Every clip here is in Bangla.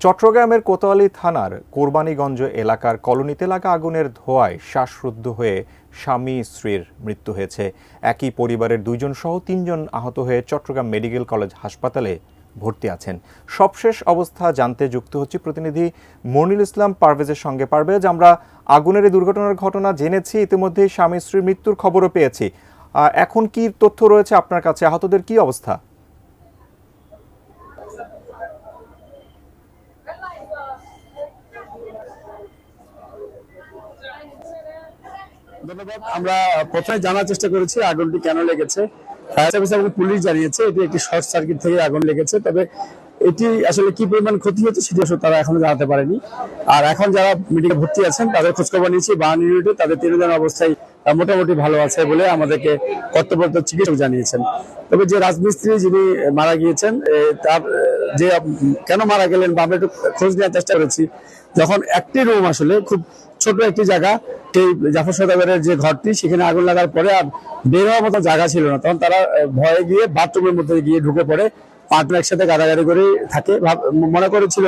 চট্টগ্রামের কোতোয়ালি থানার কোরবানীগঞ্জ এলাকার কলোনিতে লাগা আগুনের ধোঁয়ায় শ্বাসরুদ্ধ হয়ে স্বামী স্ত্রীর মৃত্যু হয়েছে। একই পরিবারের দুইজন সহ তিনজন আহত হয়ে চট্টগ্রাম মেডিকেল কলেজ হাসপাতালে ভর্তি আছেন। সবশেষ অবস্থা জানতে যুক্ত হচ্ছে প্রতিনিধি মনিরুল ইসলাম পারভেজের সঙ্গে। পারভেজ, আমরা আগুনের এই দুর্ঘটনার ঘটনা জেনেছি, ইতিমধ্যেই স্বামী স্ত্রীর মৃত্যুর খবরও পেয়েছি। এখন কি তথ্য রয়েছে আপনার কাছে? আহতদের কি অবস্থা? ধন্যবাদ। আমরা প্রথমে জানার চেষ্টা করেছি আগুনটি কেন লেগেছে। ফায়ার সার্ভিস এবং পুলিশ জানিয়েছে এটি একটি শর্ট সার্কিট থেকে আগুন লেগেছে, তবে এটি আসলে কি পরিমাণ ক্ষতি হচ্ছে সেটি আসলে তারা এখনো জানাতে পারেনি। আর এখন যারা মেডিকেলে ভর্তি আছেন তাদের খোঁজখবর নিয়েছি, 52 ইউনিটে তাদের 3 জনের অবস্থায় মোটামুটি ভালো আছে বলে আমাদেরকে কর্তব্যরত চিকিৎসক জানিয়েছেন। তবে যে রাজমিস্ত্রি যিনি মারা গিয়েছেন তার যে কেন মারা গেলেন বা আমরা একটু খোঁজ নেওয়ার চেষ্টা করেছি। যখন একটি রুম, আসলে খুব ছোট একটি জায়গা, সেই জাফর সওদাগরের যে ঘরটি, সেখানে আগুন লাগার পরে আর বের হওয়ার মতো জায়গা ছিল না, তখন তারা ভয়ে গিয়ে বাথরুমের মধ্যে গিয়ে ঢুকে পড়ে। পাঁচজন একসাথে গাড়াগাড়ি করে থাকে, মনে করেছিল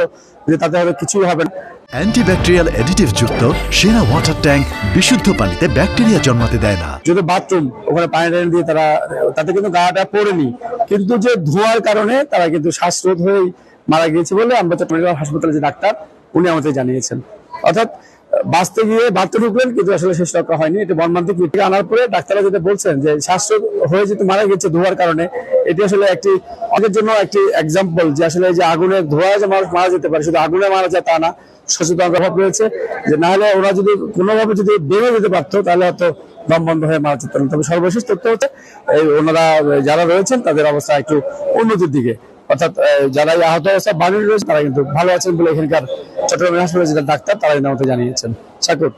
যে তাতে হয়তো কিছুই হবে না। অ্যান্টিব্যাকটেরিয়াল অ্যাডিটিভ যুক্ত সেরা ওয়াটার ট্যাঙ্ক বিশুদ্ধ পানিতে ব্যাকটেরিয়া জন্মাতে দেয় না। যদি বাথরুম, ওখানে পানি টানি দিয়ে তারা, তাতে কিন্তু গাটা পড়েনি, কিন্তু যে ধোঁয়ার কারণে তারা কিন্তু শ্বাসরোধ হয়েই মারা গিয়েছে বলে আমরা চট্টগ্রাম হাসপাতালে যে ডাক্তার উনি আমাদের জানিয়েছেন। অর্থাৎ বাঁচতে গিয়ে বাঁচতে ঢুকলেন, কিন্তু আসলে শেষ রক্ষা হয়নি। এটা মর্মান্তিক মৃত্যু। আনার পরে ডাক্তাররা যেটা বলছেন যে শ্বাসরোধ হয়ে যেহেতু মারা গেছে ধোঁয়ার কারণে, এটি আসলে একটি অনেকের জন্য একটি এক্সাম্পল যে আসলে যে আগুনের ধোঁয়ায় যে মানুষ মারা যেতে পারে, শুধু আগুনে মারা যায় তা না, সচেতনতার অভাব রয়েছে। যে না হলে ওরা যদি কোনোভাবে যদি বেড়ে যেতে পারতো তাহলে হয়তো দম বন্ধ হয়ে মারা যেত না। তবে সর্বশেষ তথ্য হচ্ছে এই ওনারা যারা রয়েছেন তাদের অবস্থা একটু উন্নতির দিকে, অর্থাৎ যারা আহত অবস্থা বাড়ি রয়েছে তারা কিন্তু ভালো আছেন বলে এখানকার চট্টগ্রাম হাসপাতালের যেটা ডাক্তার তারা আমাদের জানিয়েছেন। শাকুর।